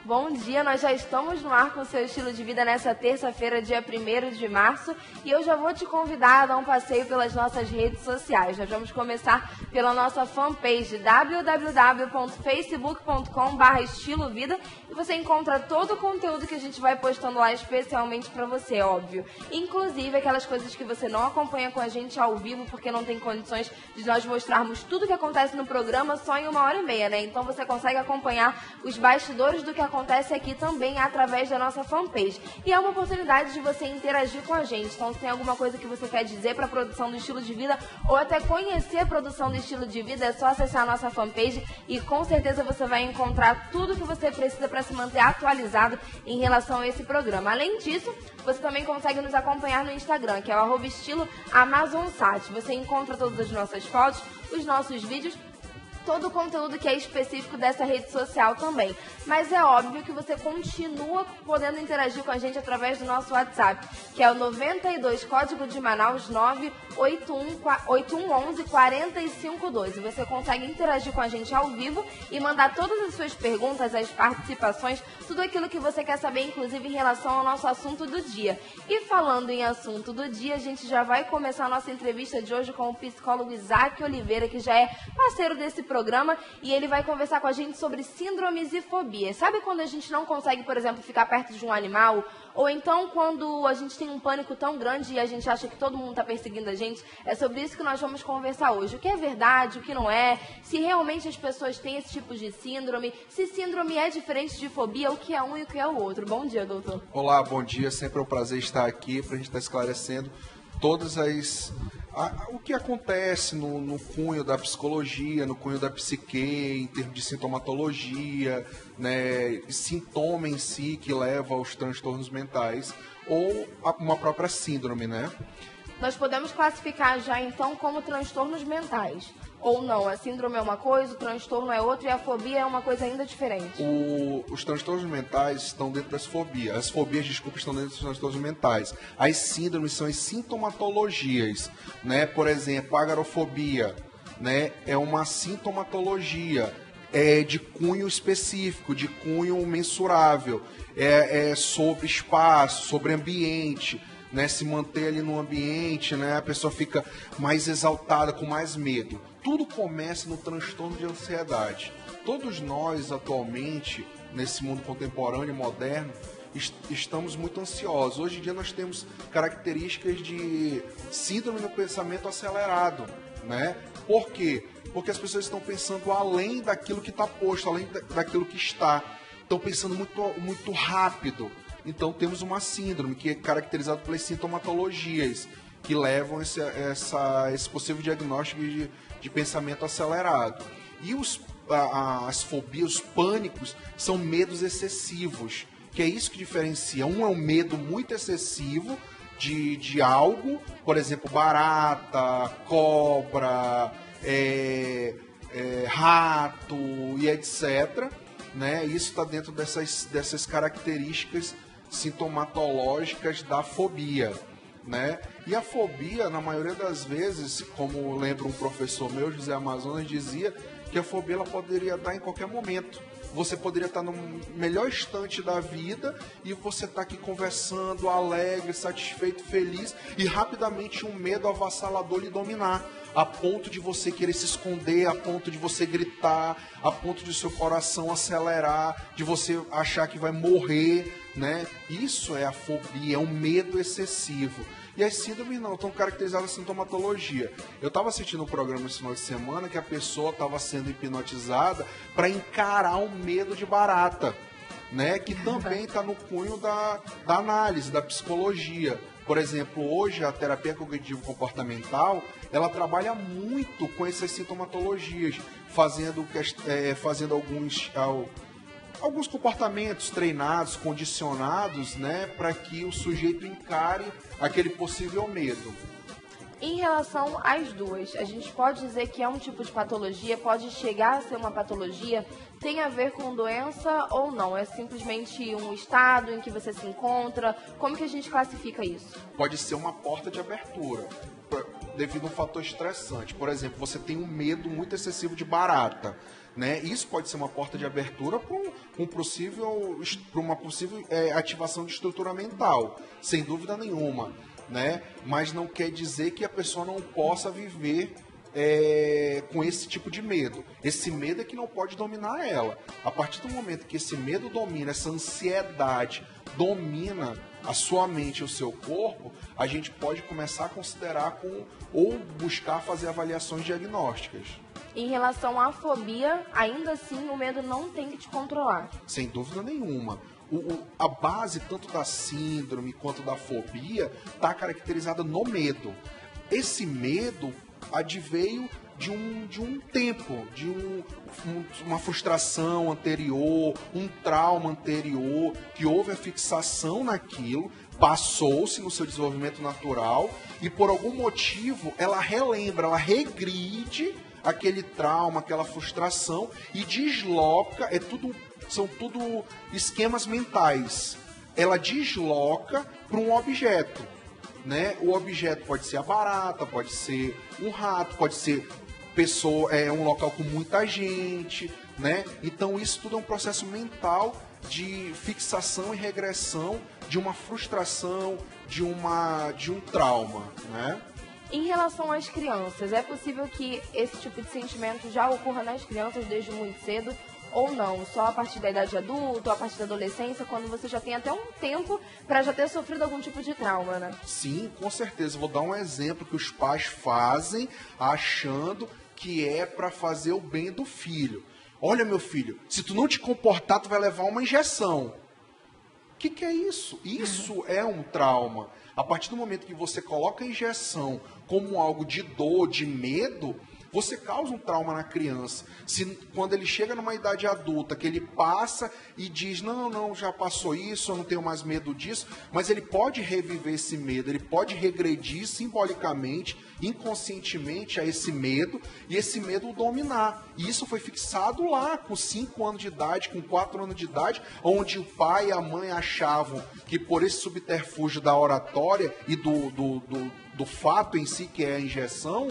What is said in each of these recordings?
Bom dia, nós já estamos no ar com o seu estilo de vida nessa terça-feira, dia 1º de março, e eu já vou te convidar a dar um passeio pelas nossas redes sociais. Nós vamos começar pela nossa fanpage www.facebook.com/estilovida e você encontra todo o conteúdo que a gente vai postando lá especialmente para você, óbvio. Inclusive aquelas coisas que você não acompanha com a gente ao vivo porque não tem condições de nós mostrarmos tudo que acontece no programa só em 1h30, né? Então você consegue acompanhar os bastidores do que acontece aqui também através da nossa fanpage. E é uma oportunidade de você interagir com a gente. Então, se tem alguma coisa que você quer dizer para a produção do Estilo de Vida ou até conhecer a produção do Estilo de Vida, é só acessar a nossa fanpage e com certeza você vai encontrar tudo que você precisa para se manter atualizado em relação a esse programa. Além disso, você também consegue nos acompanhar no Instagram, que é o @estiloamazonsat. Você encontra todas as nossas fotos, os nossos vídeos, todo o conteúdo que é específico dessa rede social também. Mas é óbvio que você continua podendo interagir com a gente através do nosso WhatsApp, que é o 92 código de Manaus 98111 4512. Você consegue interagir com a gente ao vivo e mandar todas as suas perguntas, as participações, tudo aquilo que você quer saber, inclusive em relação ao nosso assunto do dia. E falando em assunto do dia, a gente já vai começar a nossa entrevista de hoje com o psicólogo Isaac Oliveira, que já é parceiro desse programa, e ele vai conversar com a gente sobre síndromes e fobias. Sabe quando a gente não consegue, por exemplo, ficar perto de um animal? Ou então quando a gente tem um pânico tão grande e a gente acha que todo mundo está perseguindo a gente? É sobre isso que nós vamos conversar hoje. O que é verdade, o que não é, se realmente as pessoas têm esse tipo de síndrome, se síndrome é diferente de fobia, o que é um e o que é o outro. Bom dia, doutor. Olá, bom dia. Sempre é um prazer estar aqui para a gente estar esclarecendo todas o que acontece no cunho da psicologia, no cunho da psique, em termos de sintomatologia, né, sintoma em si que leva aos transtornos mentais ou uma própria síndrome, né? Nós podemos classificar já então como transtornos mentais. Ou não, a síndrome é uma coisa, o transtorno é outra e a fobia é uma coisa ainda diferente. Os transtornos mentais estão dentro das fobias. As fobias, desculpa, estão dentro dos transtornos mentais. As síndromes são as sintomatologias, né? Por exemplo, a agorafobia, né? É uma sintomatologia de cunho específico, de cunho mensurável. É sobre espaço, sobre ambiente, né? Se manter ali no ambiente, né? A pessoa fica mais exaltada, com mais medo. Tudo começa no transtorno de ansiedade. Todos nós, atualmente, nesse mundo contemporâneo e moderno, estamos muito ansiosos. Hoje em dia nós temos características de síndrome do pensamento acelerado, né? Por quê? Porque as pessoas estão pensando além daquilo que está posto, além daquilo que está. Estão pensando muito rápido. Então temos uma síndrome que é caracterizada pelas sintomatologias que levam esse possível diagnóstico de pensamento acelerado. E as fobias, os pânicos, são medos excessivos, que é isso que diferencia. Um é um medo muito excessivo de algo, por exemplo, barata, cobra, rato e etc., né? Isso está dentro dessas características sintomatológicas da fobia, né? E a fobia, na maioria das vezes, como lembra um professor meu, José Amazonas, dizia que a fobia ela poderia dar em qualquer momento. Você poderia estar no melhor instante da vida e você está aqui conversando, alegre, satisfeito, feliz, e rapidamente um medo avassalador lhe dominar, a ponto de você querer se esconder, a ponto de você gritar, a ponto de seu coração acelerar, de você achar que vai morrer, né? Isso é a fobia, é um medo excessivo. E as síndromes não, estão caracterizadas a sintomatologia. Eu estava assistindo um programa esse final de semana que a pessoa estava sendo hipnotizada para encarar o medo de barata, né? Que também está no cunho da análise, da psicologia. Por exemplo, hoje a terapia cognitivo-comportamental, ela trabalha muito com essas sintomatologias, fazendo alguns comportamentos treinados, condicionados, né, para que o sujeito encare aquele possível medo. Em relação às duas, a gente pode dizer que é um tipo de patologia, pode chegar a ser uma patologia, tem a ver com doença ou não? É simplesmente um estado em que você se encontra? Como que a gente classifica isso? Pode ser uma porta de abertura, devido a um fator estressante. Por exemplo, você tem um medo muito excessivo de barata. Né? Isso pode ser uma porta de abertura para uma possível ativação de estrutura mental, sem dúvida nenhuma. Né? Mas não quer dizer que a pessoa não possa viver com esse tipo de medo. Esse medo é que não pode dominar ela. A partir do momento que esse medo domina, essa ansiedade domina a sua mente e o seu corpo, a gente pode começar a considerar ou buscar fazer avaliações diagnósticas. Em relação à fobia, ainda assim o medo não tem que te controlar. Sem dúvida nenhuma. A base tanto da síndrome quanto da fobia está caracterizada no medo. Esse medo adveio de um tempo, de uma frustração anterior, um trauma anterior, que houve a fixação naquilo, passou-se no seu desenvolvimento natural e por algum motivo ela relembra, ela regride aquele trauma, aquela frustração e desloca, são tudo esquemas mentais. Ela desloca para um objeto, né? O objeto pode ser a barata, pode ser um rato, pode ser um local com muita gente, né? Então isso tudo é um processo mental de fixação e regressão de uma frustração, de um trauma, né? Em relação às crianças, é possível que esse tipo de sentimento já ocorra nas crianças desde muito cedo ou não? Só a partir da idade adulta ou a partir da adolescência, quando você já tem até um tempo para já ter sofrido algum tipo de trauma, né? Sim, com certeza. Vou dar um exemplo que os pais fazem achando que é para fazer o bem do filho. Olha, meu filho, se tu não te comportar, tu vai levar uma injeção. O que é isso? Isso é um trauma. A partir do momento que você coloca a injeção como algo de dor, de medo, você causa um trauma na criança. Quando ele chega numa idade adulta, que ele passa e diz, não, já passou isso, eu não tenho mais medo disso, mas ele pode reviver esse medo, ele pode regredir simbolicamente, inconscientemente a esse medo, e esse medo o dominar. E isso foi fixado lá, com 5 anos de idade, com 4 anos de idade, onde o pai e a mãe achavam que por esse subterfúgio da oratória e do fato em si, que é a injeção,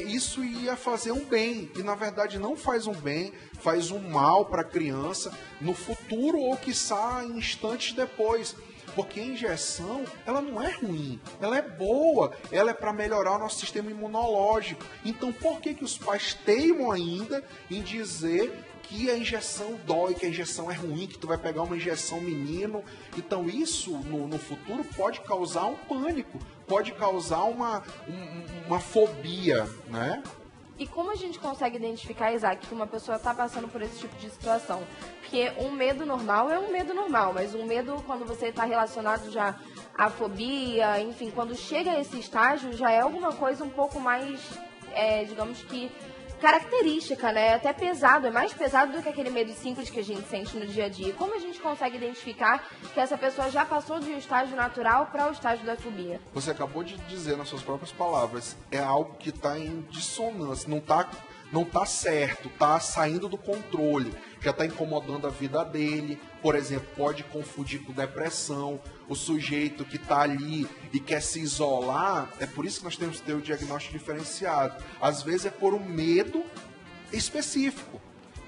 isso ia fazer um bem, e na verdade não faz um bem, faz um mal para a criança no futuro ou quiçá em instantes depois. Porque a injeção, ela não é ruim, ela é boa, ela é para melhorar o nosso sistema imunológico. Então por que os pais teimam ainda em dizer que a injeção dói, que a injeção é ruim, que tu vai pegar uma injeção menino? Então isso no futuro pode causar um pânico, pode causar uma fobia, né? E como a gente consegue identificar, Isaac, que uma pessoa está passando por esse tipo de situação? Porque um medo normal é um medo normal, mas um medo quando você está relacionado já à fobia, enfim, quando chega a esse estágio, já é alguma coisa um pouco mais, digamos que, característica, né? Até pesado, é mais pesado do que aquele medo simples que a gente sente no dia a dia. Como a gente consegue identificar que essa pessoa já passou de um estágio natural para o estágio da fobia? Você acabou de dizer nas suas próprias palavras, é algo que está em dissonância, não tá certo, está saindo do controle, já está incomodando a vida dele. Por exemplo, pode confundir com depressão. O sujeito que está ali e quer se isolar, é por isso que nós temos que ter o diagnóstico diferenciado. Às vezes é por um medo específico.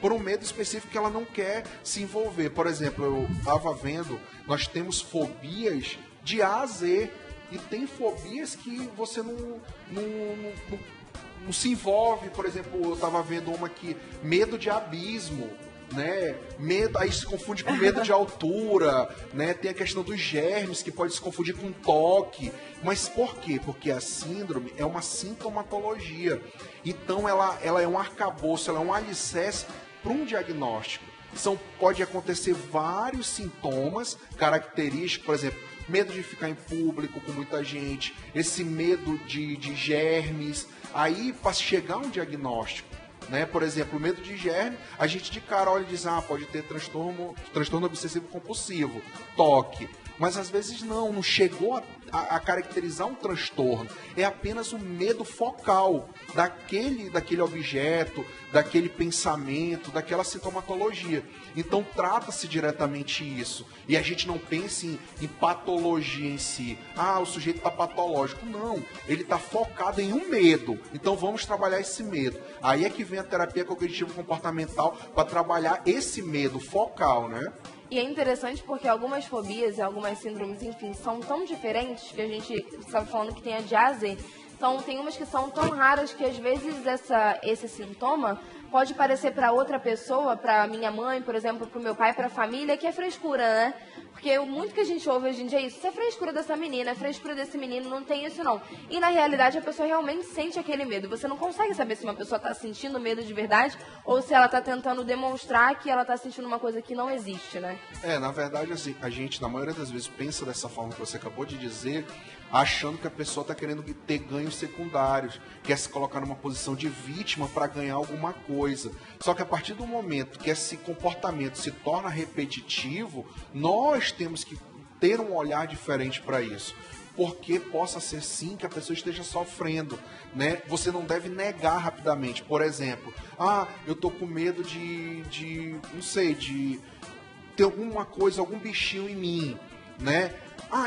Por um medo específico que ela não quer se envolver. Por exemplo, eu estava vendo, nós temos fobias de A a Z. E tem fobias que você não se envolve. Por exemplo, eu estava vendo uma que medo de abismo, né? Medo, aí se confunde com medo de altura, né? Tem a questão dos germes, que pode se confundir com toque. Mas por quê? Porque a síndrome é uma sintomatologia. Então ela é um arcabouço, ela é um alicerce para um diagnóstico. Pode acontecer vários sintomas característicos, por exemplo, medo de ficar em público com muita gente, esse medo de germes. Aí, para chegar a um diagnóstico, né? Por exemplo, o medo de germe, a gente de cara olha e diz, pode ter transtorno obsessivo compulsivo, toque. Mas às vezes não chegou a caracterizar um transtorno. É apenas um medo focal daquele objeto, daquele pensamento, daquela sintomatologia. Então trata-se diretamente isso. E a gente não pensa em patologia em si. O sujeito está patológico. Não, ele está focado em um medo. Então vamos trabalhar esse medo. Aí é que vem a terapia cognitivo comportamental para trabalhar esse medo focal, né? E é interessante porque algumas fobias e algumas síndromes, enfim, são tão diferentes que a gente estava falando que tem a de A a Z. Então, tem umas que são tão raras que, às vezes, esse sintoma pode parecer para outra pessoa, para minha mãe, por exemplo, para o meu pai, para a família, que é frescura, né? Porque muito que a gente ouve hoje em dia é isso. Isso é frescura dessa menina, é frescura desse menino, não tem isso não. E, na realidade, a pessoa realmente sente aquele medo. Você não consegue saber se uma pessoa está sentindo medo de verdade ou se ela está tentando demonstrar que ela está sentindo uma coisa que não existe, né? Na verdade, assim, a gente, na maioria das vezes, pensa dessa forma que você acabou de dizer, achando que a pessoa está querendo ter ganhos secundários, quer se colocar numa posição de vítima para ganhar alguma coisa. Só que a partir do momento que esse comportamento se torna repetitivo, nós temos que ter um olhar diferente para isso. Porque possa ser sim que a pessoa esteja sofrendo, né? Você não deve negar rapidamente. Por exemplo, eu tô com medo não sei, de ter alguma coisa, algum bichinho em mim, né?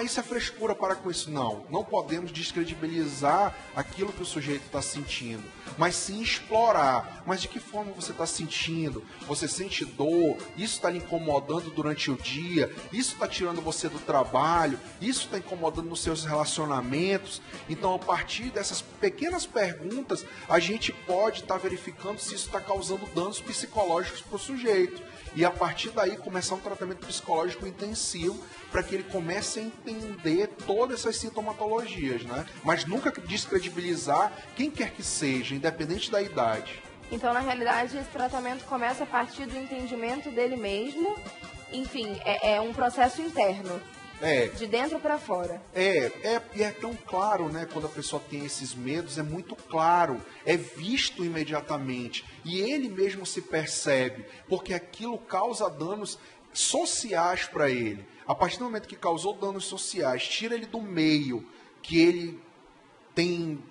Isso é frescura, para com isso. Não podemos descredibilizar aquilo que o sujeito está sentindo, mas sim explorar. Mas de que forma você está sentindo? Você sente dor? Isso está lhe incomodando durante o dia? Isso está tirando você do trabalho? Isso está incomodando nos seus relacionamentos? Então, a partir dessas pequenas perguntas, a gente pode estar verificando se isso está causando danos psicológicos para o sujeito. E a partir daí começar um tratamento psicológico intensivo para que ele comece a entender todas essas sintomatologias, né? Mas nunca descredibilizar quem quer que seja, independente da idade. Então, na realidade, esse tratamento começa a partir do entendimento dele mesmo. Enfim, é um processo interno. De dentro para fora. E é tão claro, né? Quando a pessoa tem esses medos, é muito claro, é visto imediatamente. E ele mesmo se percebe, porque aquilo causa danos sociais para ele. A partir do momento que causou danos sociais, tira ele do meio, que ele tem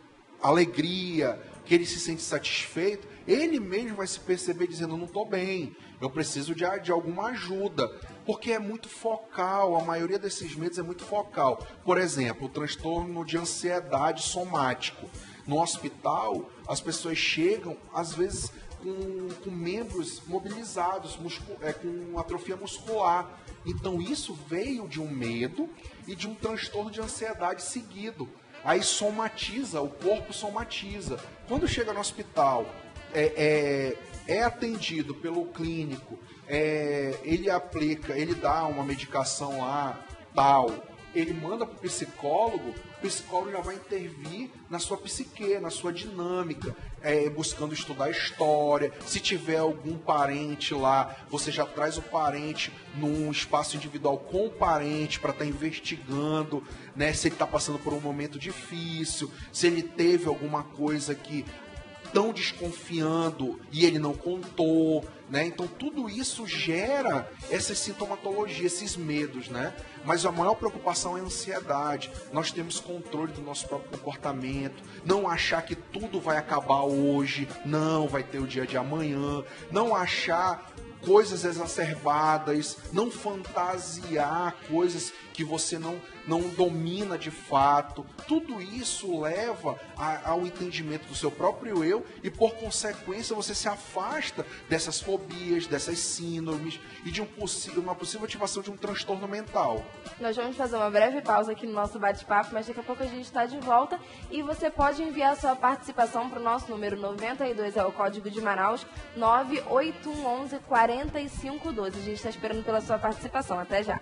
alegria, que ele se sente satisfeito, ele mesmo vai se perceber dizendo, não estou bem, eu preciso de alguma ajuda, porque é muito focal, a maioria desses medos é muito focal. Por exemplo, o transtorno de ansiedade somático. No hospital, as pessoas chegam, às vezes, com membros mobilizados, com atrofia muscular. Então, isso veio de um medo e de um transtorno de ansiedade seguido. Aí somatiza, o corpo somatiza. Quando chega no hospital, é atendido pelo clínico, ele aplica, ele dá uma medicação lá, tal, ele manda para o psicólogo já vai intervir na sua psique, na sua dinâmica, buscando estudar história. Se tiver algum parente lá, você já traz o parente num espaço individual com o parente para estar investigando, né, se ele está passando por um momento difícil, se ele teve alguma coisa que estão desconfiando e ele não contou, né? Então tudo isso gera essa sintomatologia, esses medos, né? Mas a maior preocupação é a ansiedade. Nós temos controle do nosso próprio comportamento, não achar que tudo vai acabar hoje, não, vai ter o dia de amanhã, não achar coisas exacerbadas, não fantasiar coisas que você não domina de fato. Tudo isso leva ao entendimento do seu próprio eu e, por consequência, você se afasta dessas fobias, dessas síndromes e de uma possível ativação de um transtorno mental. Nós vamos fazer uma breve pausa aqui no nosso bate-papo, mas daqui a pouco a gente está de volta e você pode enviar sua participação para o nosso número 92, é o código de Manaus, 98111 4512. A gente está esperando pela sua participação. Até já.